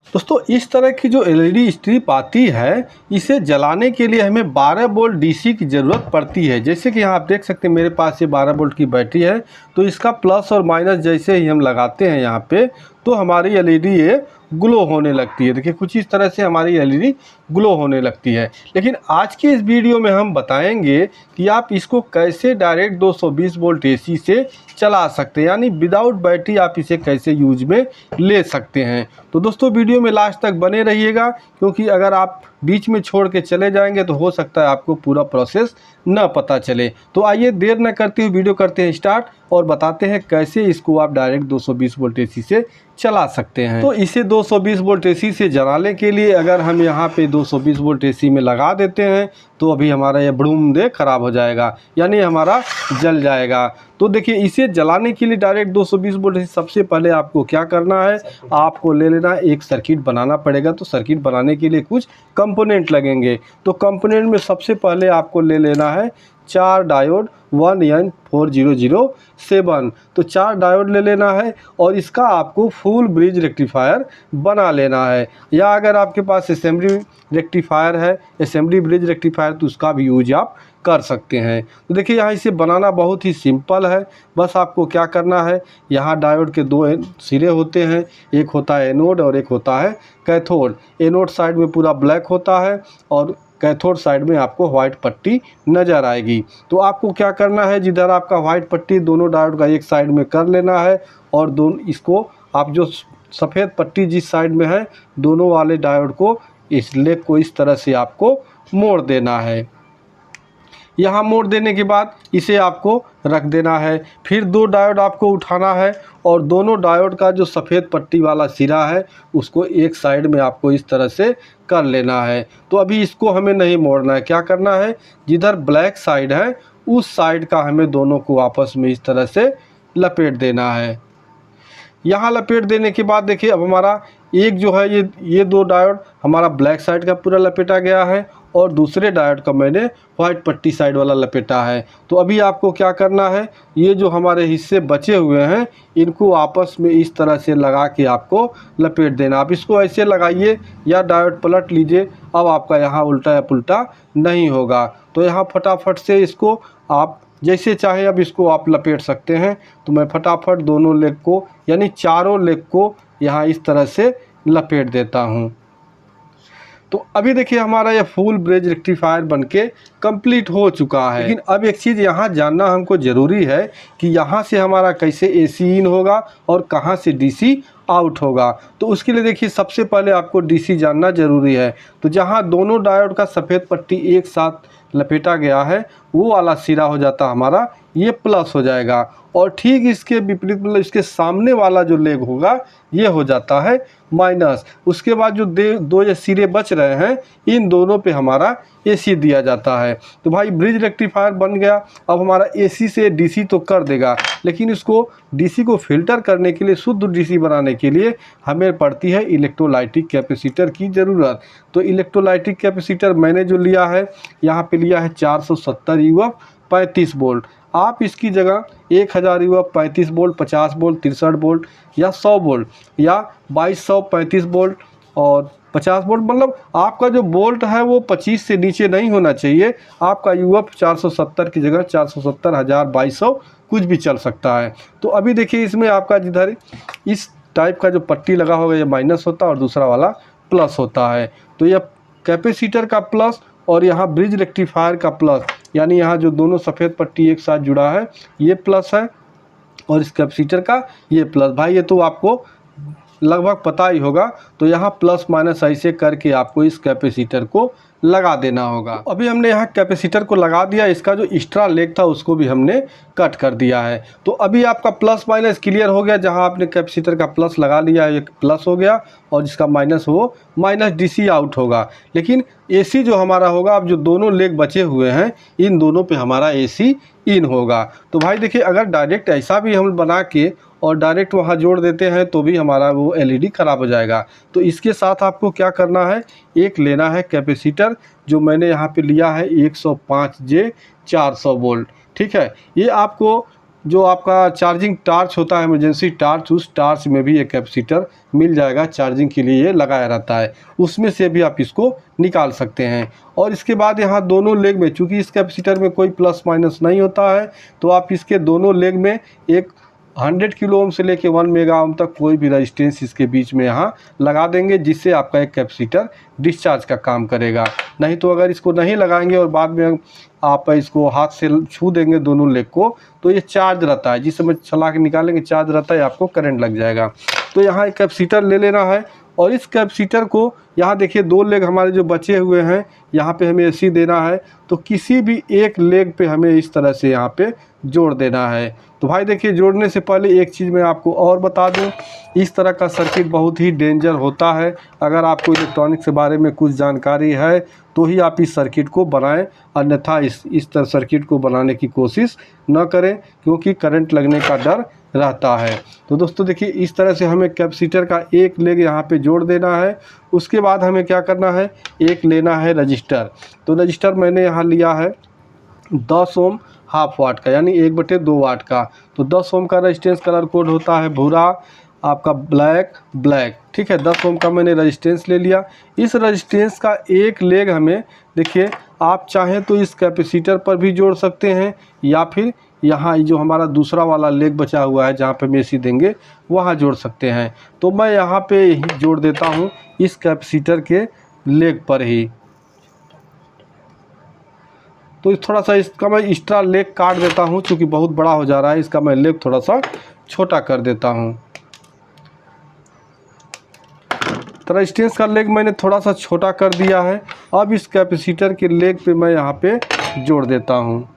दोस्तों इस तरह की जो एलईडी स्ट्रिप आती है, इसे जलाने के लिए हमें 12 वोल्ट डीसी की ज़रूरत पड़ती है। जैसे कि यहाँ आप देख सकते हैं मेरे पास ये 12 वोल्ट की बैटरी है, तो इसका प्लस और माइनस जैसे ही हम लगाते हैं यहाँ पे, तो हमारी एलईडी ये ग्लो होने लगती है। देखिए कुछ इस तरह से हमारी एलईडी ग्लो होने लगती है। लेकिन आज की इस वीडियो में हम बताएंगे कि आप इसको कैसे डायरेक्ट 220 वोल्ट एसी से चला सकते हैं, यानी विदाउट बैटरी आप इसे कैसे यूज में ले सकते हैं। तो दोस्तों वीडियो में लास्ट तक बने रहिएगा, क्योंकि अगर आप बीच में छोड़ के चले जाएंगे तो हो सकता है आपको पूरा प्रोसेस न पता चले। तो आइए देर न करते हुए वीडियो करते हैं स्टार्ट और बताते हैं कैसे इसको आप डायरेक्ट 220 वोल्ट एसी से चला सकते हैं। तो इसे 220 वोल्ट एसी से जलाने के लिए अगर हम यहाँ पे 220 वोल्ट एसी में लगा देते हैं तो अभी हमारा ये बड़ूम दे ख़राब हो जाएगा, यानी हमारा जल जाएगा। तो देखिए इसे जलाने के लिए डायरेक्ट 220 वोल्ट एसी सबसे पहले आपको क्या करना है, आपको ले लेना है, एक सर्किट बनाना पड़ेगा। तो सर्किट बनाने के लिए कुछ कंपोनेंट लगेंगे। तो कंपोनेंट में सबसे पहले आपको ले लेना है 4 डायोड 1N4007। तो 4 डायोड ले लेना है और इसका आपको फुल ब्रिज रेक्टिफायर बना लेना है, या अगर आपके पास असेंबली रेक्टिफायर है, असेंबली ब्रिज रेक्टिफायर, तो उसका भी यूज आप कर सकते हैं। तो देखिए यहाँ इसे बनाना बहुत ही सिंपल है। बस आपको क्या करना है, यहाँ डायोड के 2 सिरे होते हैं, एक होता है एनोड और एक होता है कैथोड। एनोड साइड में पूरा ब्लैक होता है और कैथोड साइड में आपको व्हाइट पट्टी नज़र आएगी। तो आपको क्या करना है, जिधर आपका व्हाइट पट्टी दोनों डायोड का एक साइड में कर लेना है, और दोनों इसको आप जो सफ़ेद पट्टी जिस साइड में है, दोनों वाले डायोड को इस लेग को इस तरह से आपको मोड़ देना है। यहाँ मोड़ देने के बाद इसे आपको रख देना है। फिर 2 डायोड आपको उठाना है और दोनों डायोड का जो सफ़ेद पट्टी वाला सिरा है उसको एक साइड में आपको इस तरह से कर लेना है। तो अभी इसको हमें नहीं मोड़ना है, क्या करना है, जिधर ब्लैक साइड है उस साइड का हमें दोनों को आपस में इस तरह से लपेट देना है। यहाँ लपेट देने के बाद देखिए अब हमारा एक जो है ये 2 डायोड हमारा ब्लैक साइड का पूरा लपेटा गया है और दूसरे डायोड का मैंने वाइट पट्टी साइड वाला लपेटा है। तो अभी आपको क्या करना है, ये जो हमारे हिस्से बचे हुए हैं इनको आपस में इस तरह से लगा के आपको लपेट देना। आप इसको ऐसे लगाइए या डायोड पलट लीजिए, अब आपका यहाँ उल्टा या पुल्टा नहीं होगा। तो यहाँ फटाफट से इसको आप जैसे चाहे अब इसको आप लपेट सकते हैं। तो मैं फटाफट दोनों लेग को यानी चारों लेग को यहाँ इस तरह से लपेट देता हूँ। तो अभी देखिए हमारा यह फुल ब्रिज रेक्टिफायर बनके कंप्लीट हो चुका है। लेकिन अब एक चीज़ यहाँ जानना हमको ज़रूरी है कि यहाँ से हमारा कैसे एसी इन होगा और कहाँ से डीसी आउट होगा। तो उसके लिए देखिए सबसे पहले आपको डीसी जानना ज़रूरी है। तो जहाँ दोनों डायोड का सफ़ेद पट्टी एक साथ लपेटा गया है वो वाला सिरा हो जाता हमारा ये प्लस हो जाएगा, और ठीक इसके विपरीत मतलब इसके सामने वाला जो लेग होगा ये हो जाता है माइनस। उसके बाद जो 2 सिरे बच रहे हैं इन दोनों पे हमारा एसी दिया जाता है। तो भाई ब्रिज रेक्टिफायर बन गया। अब हमारा एसी से डीसी तो कर देगा, लेकिन इसको डीसी को फिल्टर करने के लिए, शुद्ध डीसी बनाने के लिए हमें पड़ती है इलेक्ट्रोलाइटिक कैपेसिटर की ज़रूरत। तो इलेक्ट्रोलाइटिक कैपेसिटर मैंने जो लिया है यहाँ पे लिया है 470 यूएफ 35 वोल्ट। आप इसकी जगह 1000 यूएफ 35 वोल्ट, 50 वोल्ट, 63 वोल्ट या 100 वोल्ट या 2235 वोल्ट और 50 वोल्ट, मतलब आपका जो वोल्ट है वो 25 से नीचे नहीं होना चाहिए। आपका यूएफ 470 की जगह 470, 1000, 2200 कुछ भी चल सकता है। तो अभी देखिए इसमें आपका जिधर इस टाइप का जो पट्टी लगा होगा ये माइनस होता है और दूसरा वाला प्लस होता है। तो यह कैपेसिटर का प्लस और यहाँ ब्रिज रेक्टिफायर का प्लस, यानी यहाँ जो दोनों सफ़ेद पट्टी एक साथ जुड़ा है ये प्लस है और इस कैपेसिटर का ये प्लस। भाई ये तो आपको लगभग पता ही होगा। तो यहाँ प्लस माइनस ऐसे करके आपको इस कैपेसिटर को लगा देना होगा। अभी हमने यहाँ कैपेसिटर को लगा दिया, इसका जो एक्स्ट्रा लेग था उसको भी हमने कट कर दिया है। तो अभी आपका प्लस माइनस क्लियर हो गया। जहाँ आपने कैपेसिटर का प्लस लगा लिया है ये प्लस हो गया और जिसका माइनस हो माइनस डीसी आउट होगा। लेकिन एसी जो हमारा होगा, अब जो दोनों लेग बचे हुए हैं इन दोनों पे हमारा एसी इन होगा। तो भाई देखिए अगर डायरेक्ट ऐसा भी हम बना के और डायरेक्ट वहाँ जोड़ देते हैं तो भी हमारा वो एलईडी ख़राब हो जाएगा। तो इसके साथ आपको क्या करना है, एक लेना है कैपेसिटर जो मैंने यहाँ पे लिया है 105J 400 वोल्ट। ठीक है, ये आपको जो आपका चार्जिंग टार्च होता है, इमरजेंसी टार्च, उस टार्च में भी एक कैपेसिटर मिल जाएगा, चार्जिंग के लिए ये लगाया रहता है, उसमें से भी आप इसको निकाल सकते हैं। और इसके बाद यहाँ दोनों लेग में, चूँकि इस कैपेसिटर में कोई प्लस माइनस नहीं होता है, तो आप इसके दोनों लेग में एक 100 किलो ओम से लेके 1 मेगा ओम तक कोई भी रेजिस्टेंस इसके बीच में यहाँ लगा देंगे, जिससे आपका एक कैपेसिटर डिस्चार्ज का काम करेगा। नहीं तो अगर इसको नहीं लगाएंगे और बाद में आप इसको हाथ से छू देंगे दोनों लेग को, तो ये चार्ज रहता है, जिस समय चला के निकालेंगे चार्ज रहता है, आपको करंट लग जाएगा। तो यहाँ एक कैपेसिटर ले लेना है और इस कैपेसिटर को यहाँ देखिए 2 लेग हमारे जो बचे हुए हैं, यहाँ पे हमें एसी देना है, तो किसी भी एक लेग पे हमें इस तरह से यहाँ पे जोड़ देना है। तो भाई देखिए, जोड़ने से पहले एक चीज़ मैं आपको और बता दूं, इस तरह का सर्किट बहुत ही डेंजर होता है। अगर आपको इलेक्ट्रॉनिक्स के बारे में कुछ जानकारी है तो ही आप इस सर्किट को बनाएं, अन्यथा इस तरह सर्किट को बनाने की कोशिश न करें, क्योंकि करंट लगने का डर रहता है। तो दोस्तों देखिए, इस तरह से हमें कैपेसिटर का एक लेग यहाँ पे जोड़ देना है। उसके बाद हमें क्या करना है, एक लेना है रजिस्टर। तो रजिस्टर मैंने यहाँ लिया है 10 ओम हाफ वाट का, यानी 1/2 वाट का। तो 10 ओम का रेजिस्टेंस कलर कोड होता है भूरा, आपका ब्लैक, ठीक है। 10 ओम का मैंने रेजिस्टेंस ले लिया। इस रेजिस्टेंस का एक लेग हमें, देखिए आप चाहें तो इस कैपेसिटर पर भी जोड़ सकते हैं, या फिर यहाँ जो हमारा दूसरा वाला लेग बचा हुआ है जहाँ पे हम एसी देंगे वहाँ जोड़ सकते हैं। तो मैं यहाँ पे ही जोड़ देता हूँ इस कैपेसिटर के लेग पर ही। तो थोड़ा सा इसका मैं एक्स्ट्रा लेग काट देता हूँ, क्योंकि बहुत बड़ा हो जा रहा है, इसका मैं लेग थोड़ा सा छोटा कर देता हूँ। तो रेजिस्टेंस का लेग मैंने थोड़ा सा छोटा कर दिया है। अब इस कैपेसिटर के लेग पे मैं यहाँ पे जोड़ देता हूँ।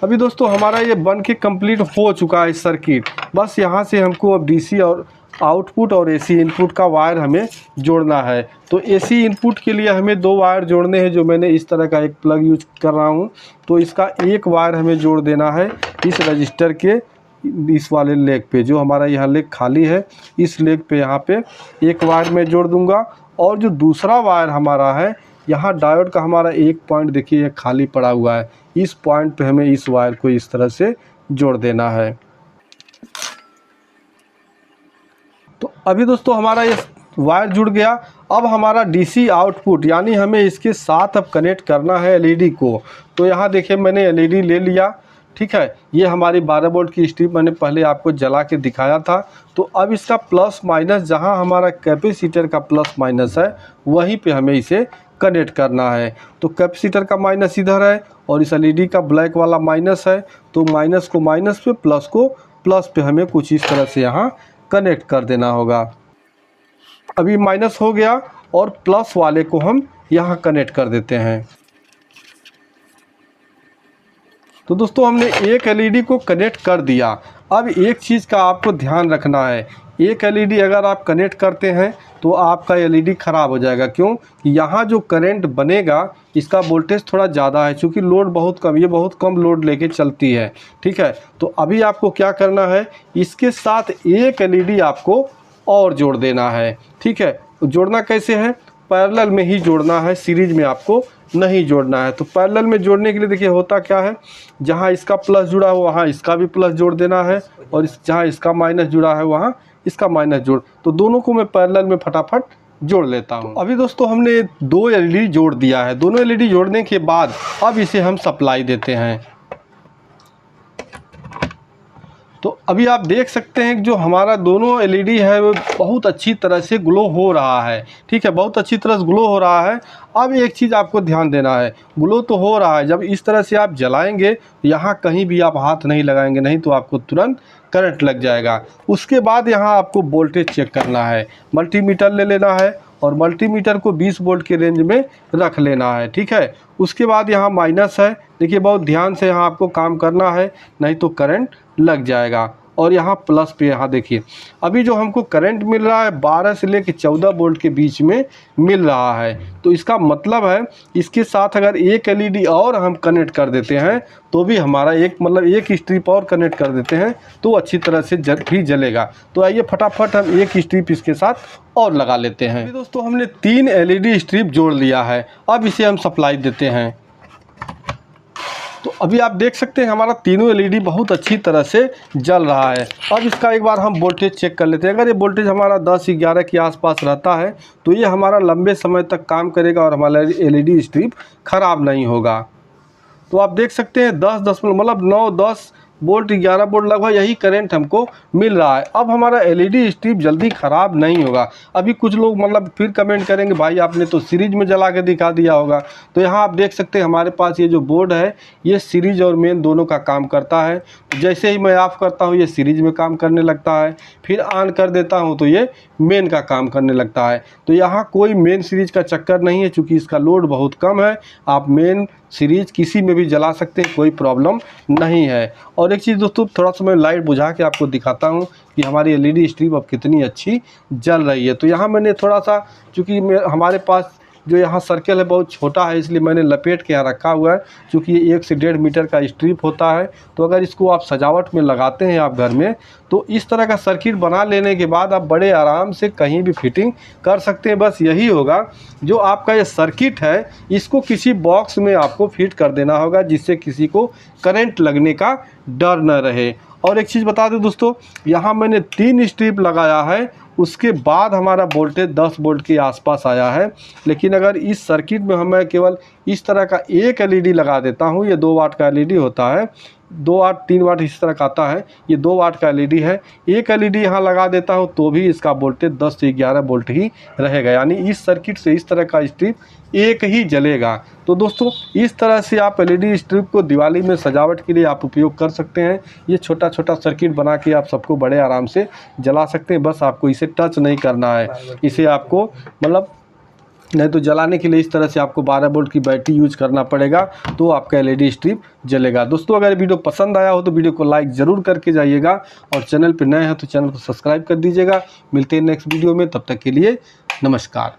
अभी दोस्तों हमारा ये बन के कंप्लीट हो चुका है सर्किट। बस यहाँ से हमको अब डीसी और आउटपुट और एसी इनपुट का वायर हमें जोड़ना है। तो एसी इनपुट के लिए हमें 2 वायर जोड़ने हैं, जो मैंने इस तरह का एक प्लग यूज कर रहा हूँ। तो इसका एक वायर हमें जोड़ देना है इस रजिस्टर के इस वाले लेग पे, जो हमारा यहाँ लेग खाली है, इस लेग पे यहाँ पे एक वायर मैं जोड़ दूँगा। और जो दूसरा वायर हमारा है, यहाँ डायोड का हमारा एक पॉइंट देखिए ये खाली पड़ा हुआ है, इस पॉइंट पे हमें इस वायर को इस तरह से जोड़ देना है। तो अभी दोस्तों हमारा ये वायर जुड़ गया। अब हमारा डीसी आउटपुट, यानी हमें इसके साथ अब कनेक्ट करना है एलईडी को। तो यहाँ देखिए मैंने एलईडी ले लिया, ठीक है। ये हमारी 12 वोल्ट की स्ट्रिप मैंने पहले आपको जला के दिखाया था। तो अब इसका प्लस माइनस, जहाँ हमारा कैपेसिटर का प्लस माइनस है वहीं पे हमें इसे कनेक्ट करना है। तो कैपेसिटर का माइनस इधर है और इस एलईडी का ब्लैक वाला माइनस है। तो माइनस को माइनस पे, प्लस को प्लस पे हमें कुछ इस तरह से यहाँ कनेक्ट कर देना होगा। अभी माइनस हो गया और प्लस वाले को हम यहाँ कनेक्ट कर देते हैं। तो दोस्तों हमने एक एलईडी को कनेक्ट कर दिया। अब एक चीज़ का आपको ध्यान रखना है, एक एलईडी अगर आप कनेक्ट करते हैं तो आपका एलईडी ख़राब हो जाएगा। क्यों? यहाँ जो करंट बनेगा इसका वोल्टेज थोड़ा ज़्यादा है, क्योंकि लोड बहुत कम, ये बहुत कम लोड लेके चलती है, ठीक है। तो अभी आपको क्या करना है, इसके साथ एक एलईडी आपको और जोड़ देना है, ठीक है। जोड़ना कैसे है, पैरेलल में ही जोड़ना है, सीरीज में आपको नहीं जोड़ना है। तो पैरेलल में जोड़ने के लिए देखिए होता क्या है, जहाँ इसका प्लस जुड़ा हो वहाँ इसका भी प्लस जोड़ देना है, और जहाँ इसका माइनस जुड़ा है वहाँ इसका माइनस जोड़। तो दोनों को मैं पैरेलल में फटाफट जोड़ लेता हूँ। अभी दोस्तों हमने 2 एलईडी जोड़ दिया है। दोनों एलईडी जोड़ने के बाद अब इसे हम सप्लाई देते हैं। तो अभी आप देख सकते हैं कि जो हमारा दोनों एलईडी है वो बहुत अच्छी तरह से ग्लो हो रहा है, ठीक है, बहुत अच्छी तरह से ग्लो हो रहा है। अब एक चीज़ आपको ध्यान देना है, ग्लो तो हो रहा है, जब इस तरह से आप जलाएंगे यहाँ कहीं भी आप हाथ नहीं लगाएंगे, नहीं तो आपको तुरंत करंट लग जाएगा। उसके बाद यहाँ आपको वोल्टेज चेक करना है, मल्टीमीटर ले लेना है और मल्टीमीटर को 20 वोल्ट के रेंज में रख लेना है, ठीक है। उसके बाद यहाँ माइनस है, देखिए बहुत ध्यान से यहाँ आपको काम करना है, नहीं तो करंट लग जाएगा। और यहाँ प्लस पे यहाँ देखिए अभी जो हमको करंट मिल रहा है 12 से लेकर 14 वोल्ट के बीच में मिल रहा है। तो इसका मतलब है इसके साथ अगर एक एलईडी और हम कनेक्ट कर देते हैं तो भी हमारा एक स्ट्रिप और कनेक्ट कर देते हैं तो अच्छी तरह से भी जलेगा। तो आइए फटाफट हम एक स्ट्रिप इसके साथ और लगा लेते हैं। अभी दोस्तों हमने 3 एलईडी स्ट्रिप जोड़ लिया है। अब इसे हम सप्लाई देते हैं। तो अभी आप देख सकते हैं हमारा तीनों एलईडी बहुत अच्छी तरह से जल रहा है। अब इसका एक बार हम वोल्टेज चेक कर लेते हैं। अगर ये वोल्टेज हमारा 10-11 के आसपास रहता है तो ये हमारा लंबे समय तक काम करेगा और हमारा एलईडी स्ट्रिप ख़राब नहीं होगा। तो आप देख सकते हैं 10 मतलब 9-10 वोल्ट 11 वोल्ट लगभग यही करंट हमको मिल रहा है। अब हमारा एलईडी स्ट्रिप जल्दी ख़राब नहीं होगा। अभी कुछ लोग मतलब फिर कमेंट करेंगे भाई आपने तो सीरीज में जला के दिखा दिया होगा। तो यहाँ आप देख सकते हैं हमारे पास ये जो बोर्ड है ये सीरीज और मेन दोनों का काम करता है। जैसे ही मैं ऑफ़ करता हूँ ये सीरीज में काम करने लगता है, फिर ऑन कर देता हूँ तो ये मेन का काम करने लगता है। तो यहाँ कोई मेन सीरीज का चक्कर नहीं है, चूँकि इसका लोड बहुत कम है। आप मेन सीरीज किसी में भी जला सकते हैं, कोई प्रॉब्लम नहीं है। और एक चीज़ दोस्तों, थोड़ा सा मैं लाइट बुझा के आपको दिखाता हूँ कि हमारी एलईडी स्ट्रिप अब कितनी अच्छी जल रही है। तो यहाँ मैंने थोड़ा सा, चूँकि हमारे पास जो यहाँ सर्कल है बहुत छोटा है, इसलिए मैंने लपेट के यहाँ रखा हुआ है। क्योंकि ये 1 से 1.5 मीटर का स्ट्रिप होता है, तो अगर इसको आप सजावट में लगाते हैं आप घर में, तो इस तरह का सर्किट बना लेने के बाद आप बड़े आराम से कहीं भी फिटिंग कर सकते हैं। बस यही होगा, जो आपका ये सर्किट है इसको किसी बॉक्स में आपको फिट कर देना होगा, जिससे किसी को करंट लगने का डर न रहे। और एक चीज़ बता दें दोस्तों, यहाँ मैंने 3 स्ट्रिप लगाया है, उसके बाद हमारा वोल्टेज 10 वोल्ट के आसपास आया है। लेकिन अगर इस सर्किट में मैं केवल इस तरह का एक एलईडी लगा देता हूँ, ये 2 वाट का एलईडी होता है, 2 वाट 3 वाट इस तरह का आता है, ये 2 वाट का एलईडी है। एक एलईडी यहाँ लगा देता हूँ तो भी इसका वोल्टेज 10 से 11 वोल्ट ही रहेगा। यानी इस सर्किट से इस तरह का स्ट्रिप एक ही जलेगा। तो दोस्तों इस तरह से आप एलईडी स्ट्रिप को दिवाली में सजावट के लिए आप उपयोग कर सकते हैं। ये छोटा छोटा सर्किट बना के आप सबको बड़े आराम से जला सकते हैं। बस आपको इसे टच नहीं करना है, इसे आपको मतलब नहीं तो जलाने के लिए इस तरह से आपको 12 वोल्ट की बैटरी यूज करना पड़ेगा, तो आपका एलईडी स्ट्रिप जलेगा। दोस्तों अगर वीडियो पसंद आया हो तो वीडियो को लाइक ज़रूर करके जाइएगा, और चैनल पर नए हैं तो चैनल को सब्सक्राइब कर दीजिएगा। मिलते हैं नेक्स्ट वीडियो में, तब तक के लिए नमस्कार।